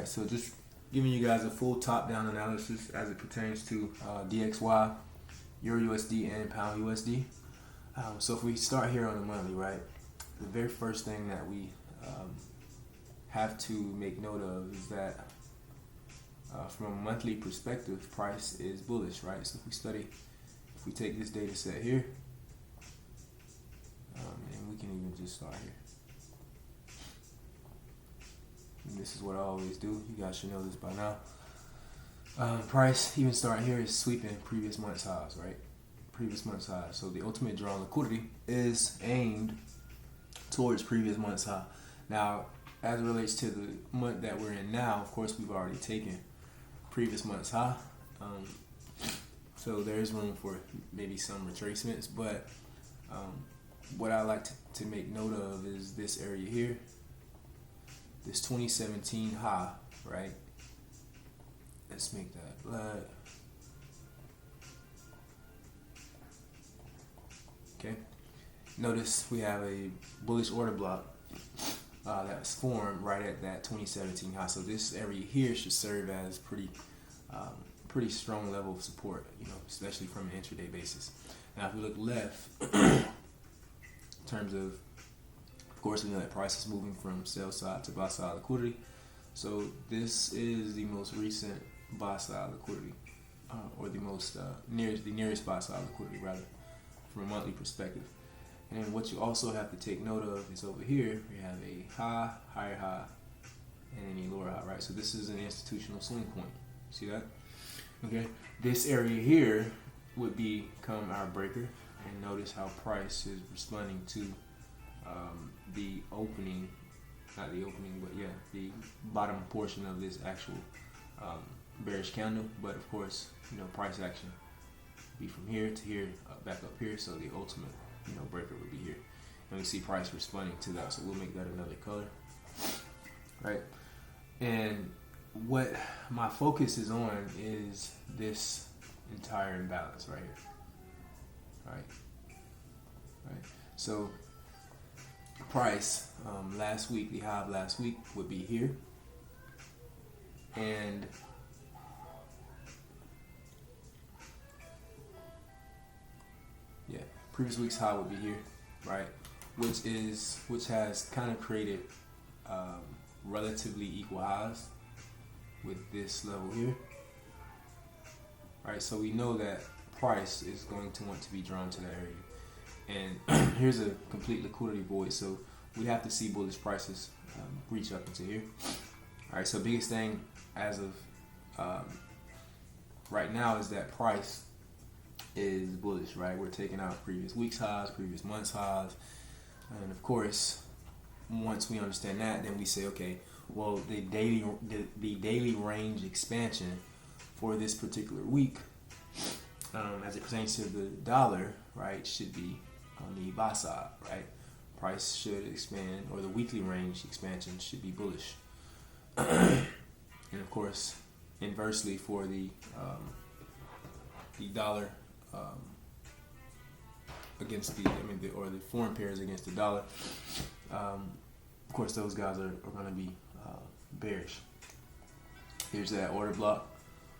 Alright, so just giving you guys a full top-down analysis as it pertains to DXY, Euro USD, and Pound USD. So if we start here on the monthly, right, the very first thing that we have to make note of is that from a monthly perspective, price is bullish, right? So if we take this data set here, and we can even just start here. And this is what I always do. You guys should know this by now. Price, even starting here, is sweeping previous month's highs, right? Previous month's highs. So the ultimate draw on liquidity is aimed towards previous month's high. Now, as it relates to the month that we're in now, of course, we've already taken previous month's high. So there's room for maybe some retracements, but what I like to make note of is this area here, this 2017 high, right? Let's make that black. Okay. Notice we have a bullish order block that's formed right at that 2017 high. So this area here should serve as pretty strong level of support, especially from an intraday basis. Now, if we look left, in terms of course, we know that price is moving from sell side to buy side liquidity. So this is the most recent buy side liquidity, or the most nearest buy side liquidity, rather, from a monthly perspective. And then what you also have to take note of is over here, we have a high, higher high, and then a lower high, right? So this is an institutional swing point. See that? Okay. This area here would become our breaker, and notice how price is responding to the opening, not the opening, but yeah, the bottom portion of this actual bearish candle. But of course, price action be from here to here, back up here. So the ultimate, breaker would be here, and we see price responding to that. So we'll make that another color, right? And what my focus is on is this entire imbalance right here, right? So price last week, the high of last week would be here, and previous week's high would be here, right? Which has kind of created relatively equal highs with this level here, right? So we know that price is going to want to be drawn to that area, and here's a complete liquidity void. So we have to see bullish prices reach up into here. All right. So biggest thing as of right now is that price is bullish, right? We're taking out previous week's highs, previous month's highs, and of course, once we understand that, then we say, okay, well, the daily range expansion for this particular week, as it pertains to the dollar, right, should be on the buy side, right? Price should expand, or the weekly range expansion should be bullish. And of course, inversely for the dollar against the foreign pairs against the dollar, of course those guys are going to be bearish. Here's that order block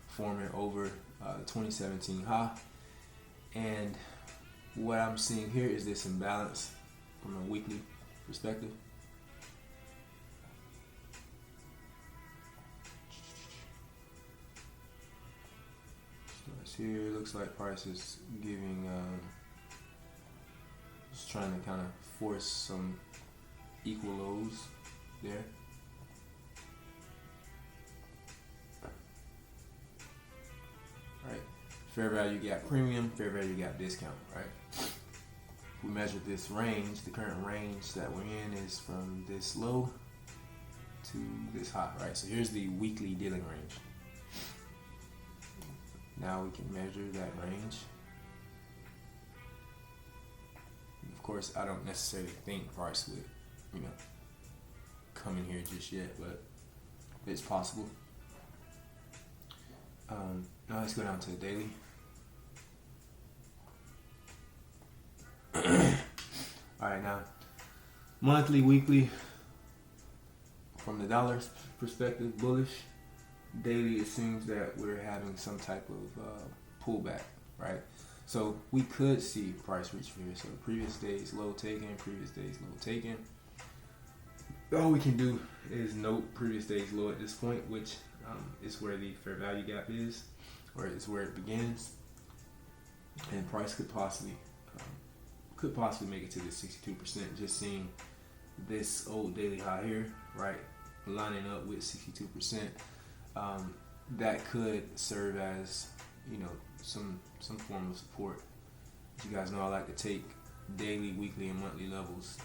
forming over the 2017 high, and what I'm seeing here is this imbalance from a weekly perspective. So here it looks like price is giving, just trying to kind of force some equal lows there. Right, fair value gap premium, fair value gap discount, right? If we measure this range, the current range that we're in is from this low to this high, right? So here's the weekly dealing range. Now we can measure that range. Of course, I don't necessarily think price would, come in here just yet, but it's possible. Now let's go down to the daily. All right, now monthly, weekly. Of from the dollar's perspective, bullish. Daily, it seems that we're having some type of pullback, right? So we could see price reach from here. So previous days low taken, previous days low taken. All we can do is note previous days low at this point, which is where the fair value gap is, or is where it begins. And price could possibly make it to the 62%. Just seeing this old daily high here, right, lining up with 62%. That could serve as, some form of support. As you guys know, I like to take daily, weekly, and monthly levels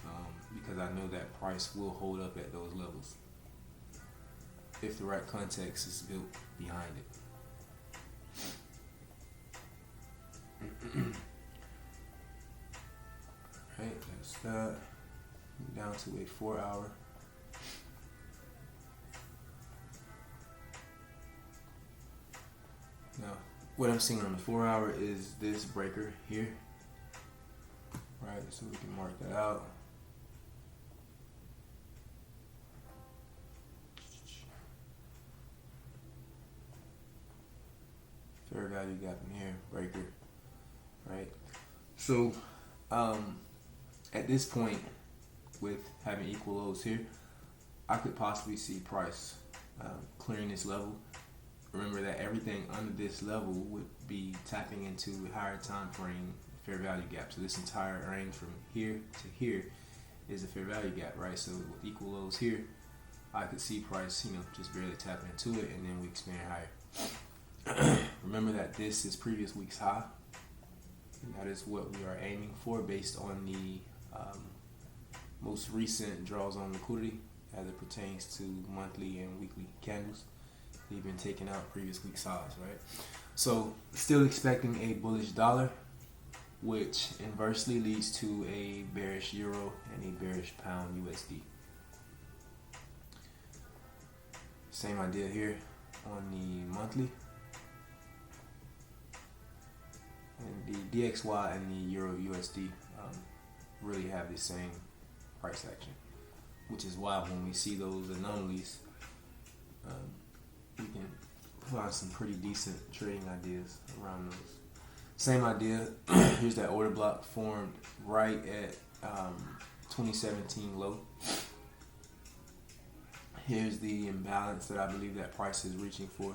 because I know that price will hold up at those levels if the right context is built behind it. Alright, that's that. Down to a 4 hour. Now, what I'm seeing on the 4 hour is this breaker here. Right, so we can mark that out. Fair value gap in here, breaker. Right. So, at this point, with having equal lows here, I could possibly see price clearing this level. Remember that everything under this level would be tapping into a higher time frame fair value gap. So this entire range from here to here is a fair value gap, right? So with equal lows here, I could see price, just barely tapping into it, and then we expand higher. Remember that this is previous week's high, and that is what we are aiming for based on the most recent draws on liquidity as it pertains to monthly and weekly candles. They've been taking out previous week's highs, right? So still expecting a bullish dollar, which inversely leads to a bearish euro and a bearish pound USD. Same idea here on the monthly. And the DXY and the euro USD really have the same price action, which is why when we see those anomalies, we can find some pretty decent trading ideas around those. Same idea. Here's that order block formed right at 2017 low. Here's the imbalance that I believe that price is reaching for.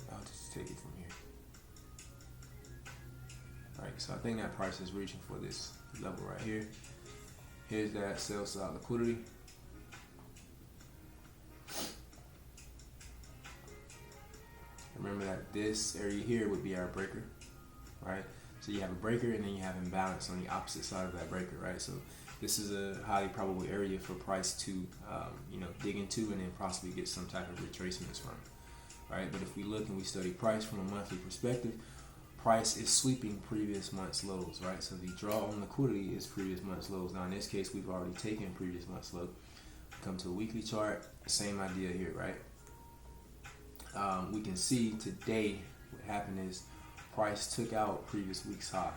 I'll just take it from here. Alright, so I think that price is reaching for this level right here. Here's that sell side liquidity. Remember that this area here would be our breaker, right? So you have a breaker and then you have imbalance on the opposite side of that breaker, right? So this is a highly probable area for price to, dig into and then possibly get some type of retracements from, right? But if we look and we study price from a monthly perspective, price is sweeping previous month's lows, right? So the draw on liquidity is previous month's lows. Now in this case, we've already taken previous month's low. Come to a weekly chart, same idea here, right? We can see today what happened is price took out previous week's high.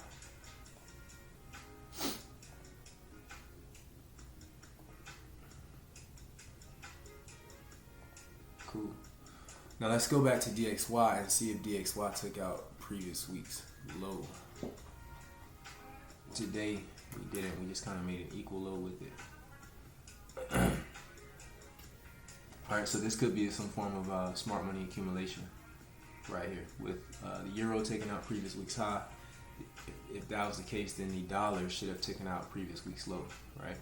Cool. Now let's go back to DXY and see if DXY took out previous week's low. Today we didn't. We just kind of made an equal low with it. Alright, so this could be some form of smart money accumulation right here with the euro taking out previous week's high. If that was the case, then the dollar should have taken out previous week's low, right?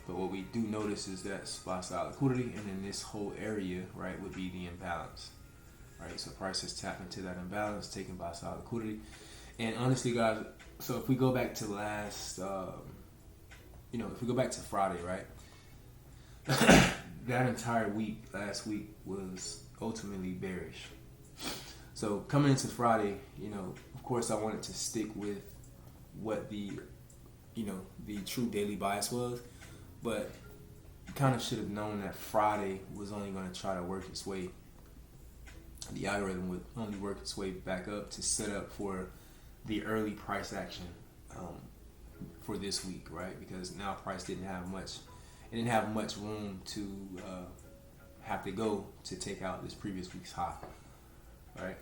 But what we do notice is that supply side liquidity, and then this whole area, right, would be the imbalance, right? So price has tapped into that imbalance taken by side liquidity. And honestly, guys, so if we go back to last, if we go back to Friday, right? That entire week, last week, was ultimately bearish. So coming into Friday, of course I wanted to stick with what the true daily bias was, but you kind of should have known that Friday was only going to try to work its way. The algorithm would only work its way back up to set up for the early price action for this week, right? Because now price didn't have much it didn't have much room to have to go to take out this previous week's high. All right.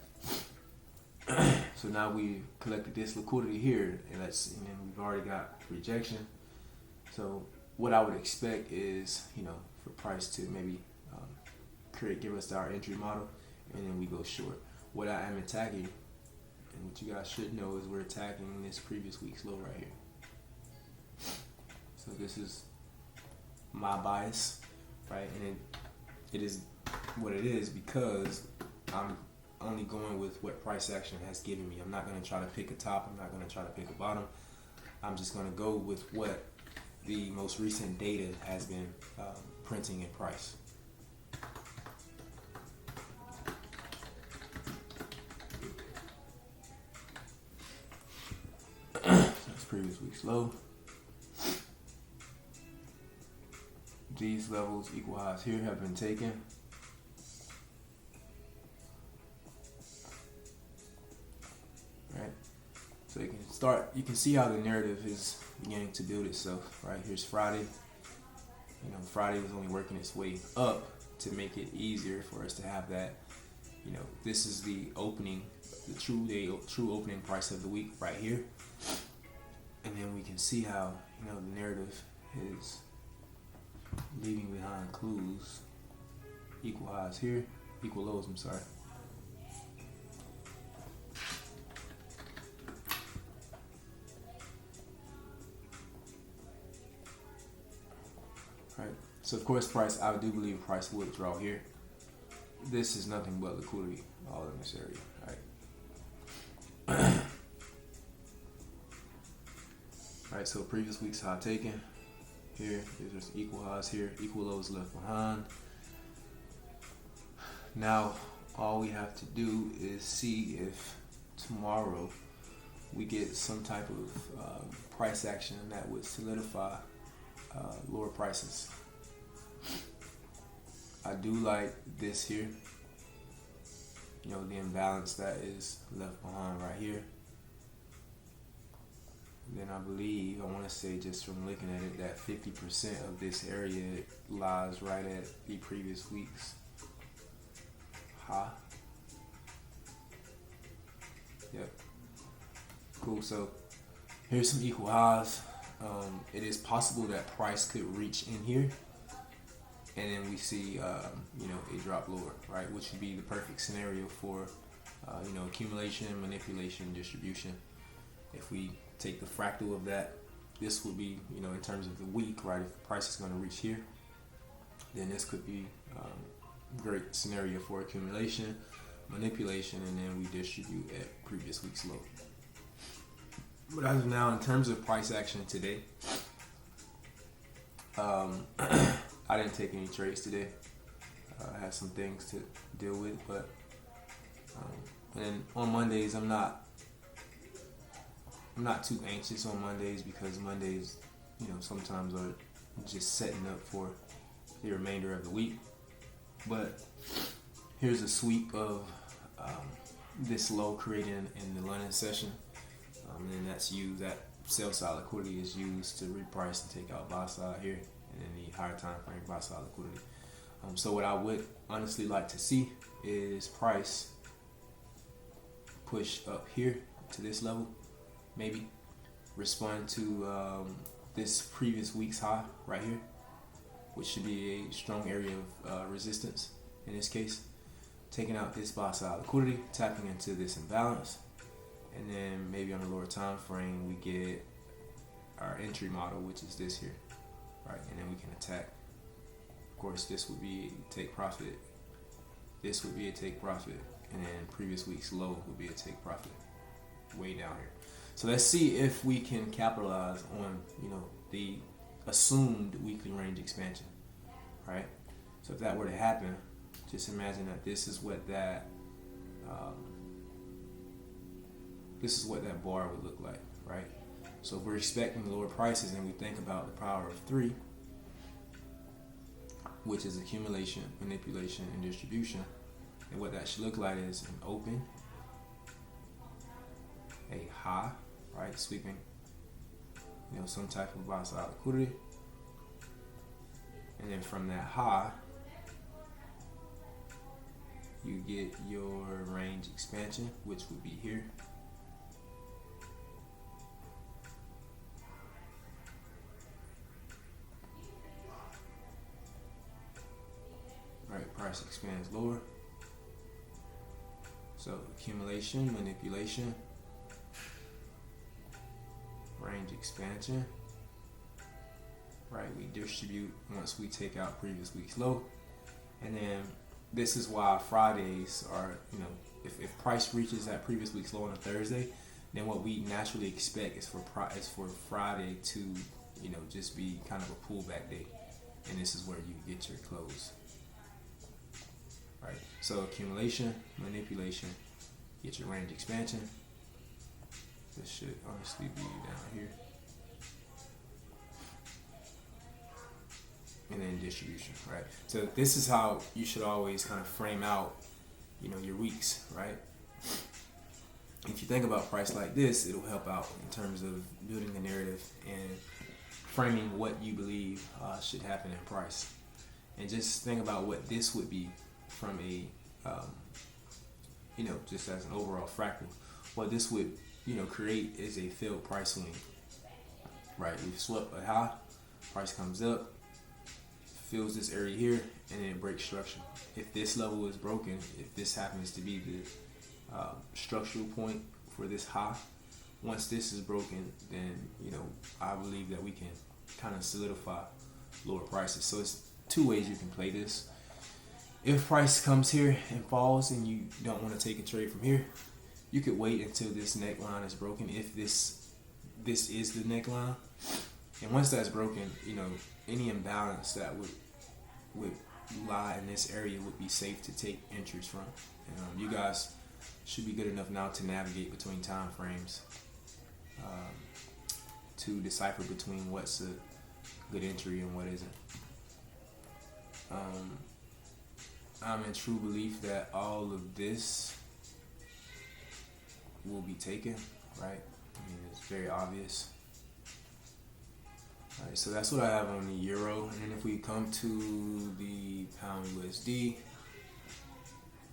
So now we collected this liquidity here, and then we've already got rejection. So what I would expect is, for price to maybe give us our entry model, and then we go short. What I am attacking, and what you guys should know, is we're attacking this previous week's low right here. So this is my bias, right? And it is what it is because I'm only going with what price action has given me. I'm not going to try to pick a top. I'm not going to try to pick a bottom. I'm just going to go with what the most recent data has been printing in price. That's previous week's low. These levels, equal highs here, have been taken. Right? So you can see how the narrative is beginning to build itself. Right? Here's Friday. Friday was only working its way up to make it easier for us to have that. This is the opening, the true opening price of the week right here. And then we can see how, the narrative is leaving behind clues. Equal highs here, equal lows, I'm sorry. Right. So of course I do believe price will withdraw here. This is nothing but liquidity all in this area, right? Alright, so previous week's high taken. Here, there's equal highs here, equal lows left behind. Now, all we have to do is see if tomorrow we get some type of price action that would solidify lower prices. I do like this here, the imbalance that is left behind right here. Then I want to say, just from looking at it, that 50% of this area lies right at the previous week's high. Yep. Cool. So here's some equal highs. It is possible that price could reach in here, and then we see, a drop lower, right? Which would be the perfect scenario for, accumulation, manipulation, distribution. If we take the fractal of that, this would be, in terms of the week, right? If the price is going to reach here, then this could be a great scenario for accumulation, manipulation, and then we distribute at previous week's low. But as of now, in terms of price action today, I didn't take any trades today. I had some things to deal with, but and on Mondays I'm not too anxious on Mondays, because Mondays, sometimes are just setting up for the remainder of the week. But here's a sweep of this low created in the London session, and that's used. That sell side liquidity is used to reprice and take out buy side here, and then the higher time frame buy side liquidity. So what I would honestly like to see is price push up here to this level, maybe respond to this previous week's high right here, which should be a strong area of resistance in this case, taking out this buy side liquidity, tapping into this imbalance, and then maybe on the lower time frame we get our entry model, which is this here, right? And then we can attack. Of course, this would be a take profit, this would be a take profit, and then previous week's low would be a take profit way down here. So let's see if we can capitalize on, the assumed weekly range expansion, right? So if that were to happen, just imagine that this is what that bar would look like, right? So if we're expecting lower prices and we think about the power of 3, which is accumulation, manipulation, and distribution, and what that should look like is an open, a high, right, sweeping, some type of buy side liquidity, And then from that high, you get your range expansion, which would be here. Right, price expands lower. So accumulation, manipulation, range expansion. Right, we distribute once we take out previous week's low. And then this is why Fridays are, if price reaches that previous week's low on a Thursday, then what we naturally expect is for Friday to, just be kind of a pullback day. And this is where you get your close. Right, so accumulation, manipulation, get your range expansion. This should honestly be down here. And then distribution, right? So this is how you should always kind of frame out, your weeks, right? If you think about price like this, it'll help out in terms of building the narrative and framing what you believe should happen in price. And just think about what this would be from a, just as an overall fractal. What this would, create is a failed price swing, right? We've swept a high, price comes up, fills this area here, and then it breaks structure. If this level is broken, if this happens to be the structural point for this high, once this is broken, then I believe that we can kind of solidify lower prices. So it's two ways you can play this. If price comes here and falls and you don't want to take a trade from here, you could wait until this neckline is broken. If this is the neckline, and once that's broken, any imbalance that would lie in this area would be safe to take entries from. And you guys should be good enough now to navigate between time frames to decipher between what's a good entry and what isn't. I'm in true belief that all of this will be taken, right? It's very obvious. Alright, so that's what I have on the euro. And then if we come to the pound USD,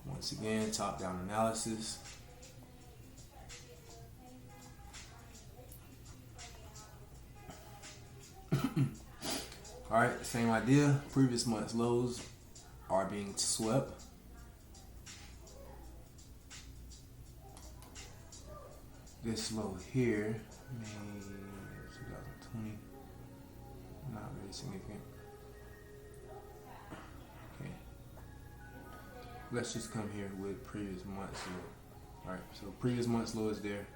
once again, top-down analysis. Alright, same idea. Previous month's lows are being swept. This low here, May 2020, not really significant. Okay, let's just come here with previous month's low. Alright, so previous month's low is there.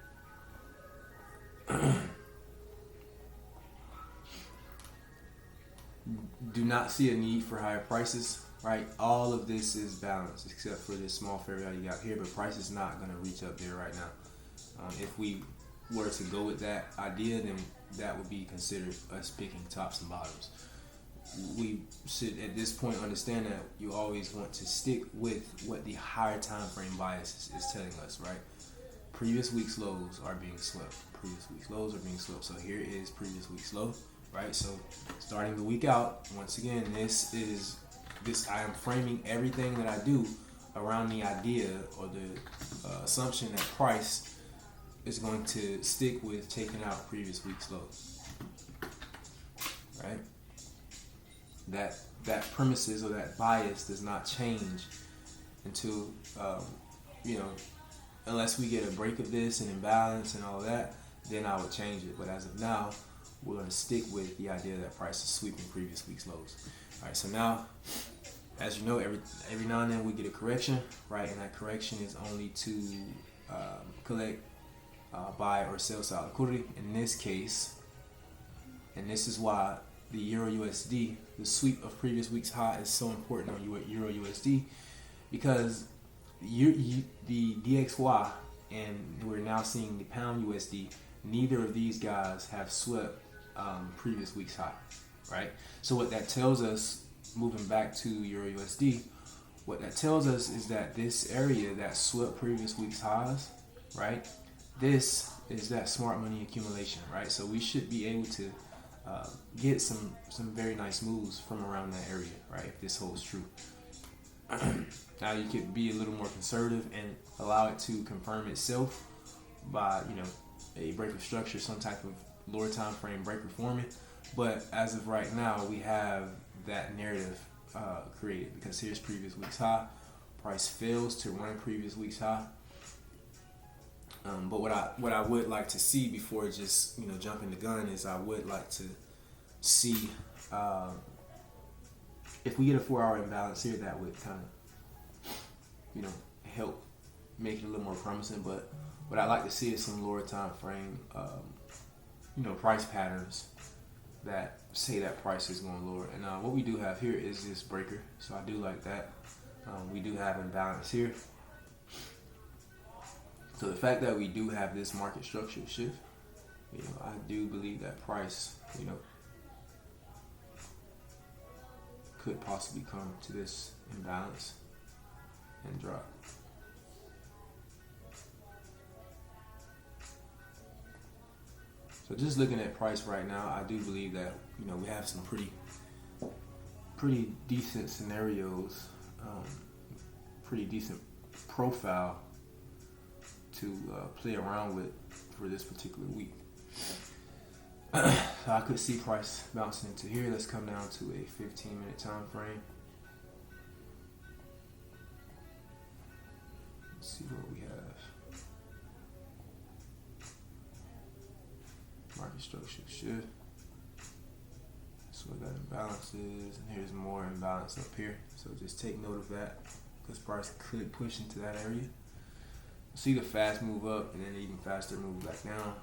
Do not see a need for higher prices, right? All of this is balanced except for this small fair value gap here, but price is not going to reach up there right now. If we were to go with that idea, then that would be considered us picking tops and bottoms. We should at this point understand that you always want to stick with what the higher time frame bias is telling us, right? Previous week's lows are being swept. Previous week's lows are being swept. So here is previous week's low, right? So starting the week out, once again, I am framing everything that I do around the idea or the assumption that price is going to stick with taking out previous week's lows, right? That premises or that bias does not change until unless we get a break of this and imbalance and all of that, then I would change it. But as of now, we're going to stick with the idea that price is sweeping previous week's lows. All right, so now, as you know, every now and then we get a correction, right? And that correction is only to collect buy or sell side liquidity. In this case, and this is why the Euro USD, the sweep of previous week's high, is so important on Euro USD, because the DXY and we're now seeing the pound USD, neither of these guys have swept previous week's high, right? So what that tells us, moving back to Euro USD, what that tells us is that this area that swept previous week's highs, right? This is that smart money accumulation, right? So we should be able to get some very nice moves from around that area, right? If this holds true. Now you could be a little more conservative and allow it to confirm itself by a break of structure, some type of lower time frame break forming. But as of right now, we have that narrative created because here's previous week's high. Price fails to run previous week's high. But what I would like to see before just jumping the gun is I would like to see if we get a 4-hour imbalance here, that would kind of help make it a little more promising. But what I'd like to see is some lower time frame price patterns that say that price is going lower. And what we do have here is this breaker, so I do like that. We do have imbalance here. So the fact that we do have this market structure shift, I do believe that price, could possibly come to this imbalance and drop. So just looking at price right now, I do believe that we have some pretty decent scenarios, pretty decent profile to play around with for this particular week. So I could see price bouncing into here. Let's come down to a 15-minute time frame. Let's see what we have. Market structure shift. So we got imbalances, and here's more imbalance up here. So just take note of that because price could push into that area. See the fast move up and then even faster move back down.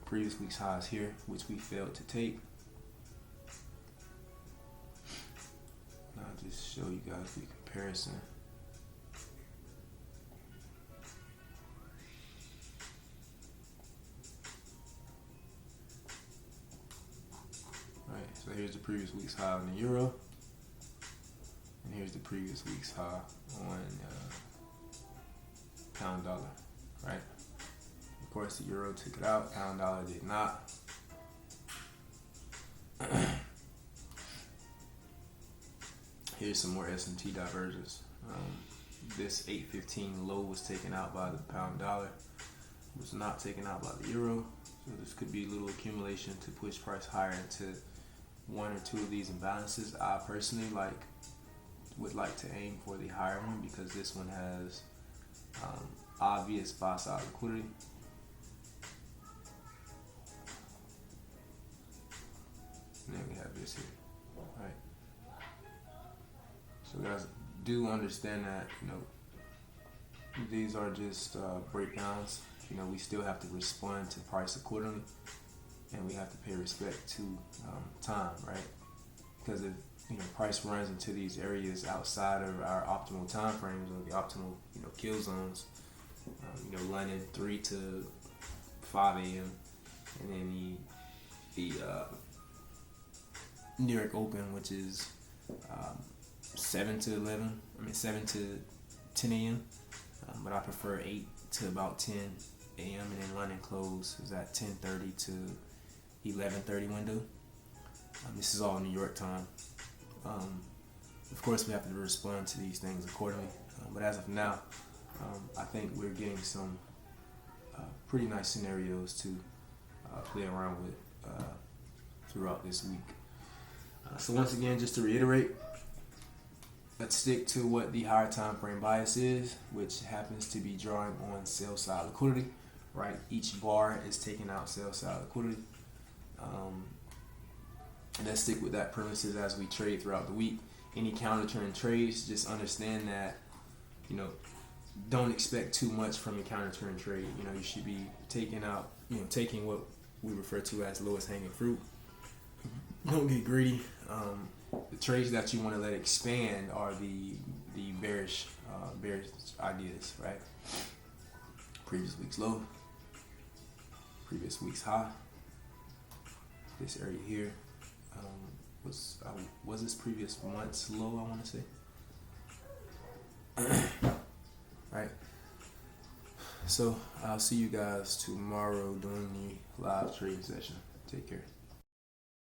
Previous week's highs here, which we failed to take. Now I'll just show you guys the comparison. Right, so here's the previous week's high on the euro, and here's the previous week's high on pound dollar, right? Of course, the euro took it out, pound dollar did not. Here's some more S&T divergence. This 815 low was taken out by the pound dollar, was not taken out by the euro. So this could be a little accumulation to push price higher into one or two of these imbalances. I personally would like to aim for the higher one because this one has obvious buy side liquidity. And then we have this here, right? So guys, do understand that these are just breakdowns. We still have to respond to price accordingly, and we have to pay respect to time, right? Because if price runs into these areas outside of our optimal time frames or the optimal kill zones, London 3 to 5 a.m. and then the New York Open, which is 7 to 10 a.m. But I prefer 8 to about 10 a.m. and then London close is at 10:30 to 11:30 window. This is all New York time. Of course, we have to respond to these things accordingly. But as of now, I think we're getting some pretty nice scenarios to play around with throughout this week. So once again, just to reiterate, let's stick to what the higher time frame bias is, which happens to be drawing on sell side liquidity, right? Each bar is taking out sell side liquidity. And let's stick with that premises as we trade throughout the week. Any counter trend trades, just understand that, don't expect too much from a counter trend trade. You should be taking out, taking what we refer to as lowest hanging fruit. Don't get greedy. The trades that you want to let expand are the bearish ideas, right? Previous week's low, previous week's high. This area here was this previous month's low, I want to say. Right. So I'll see you guys tomorrow during the live trading session. Take care.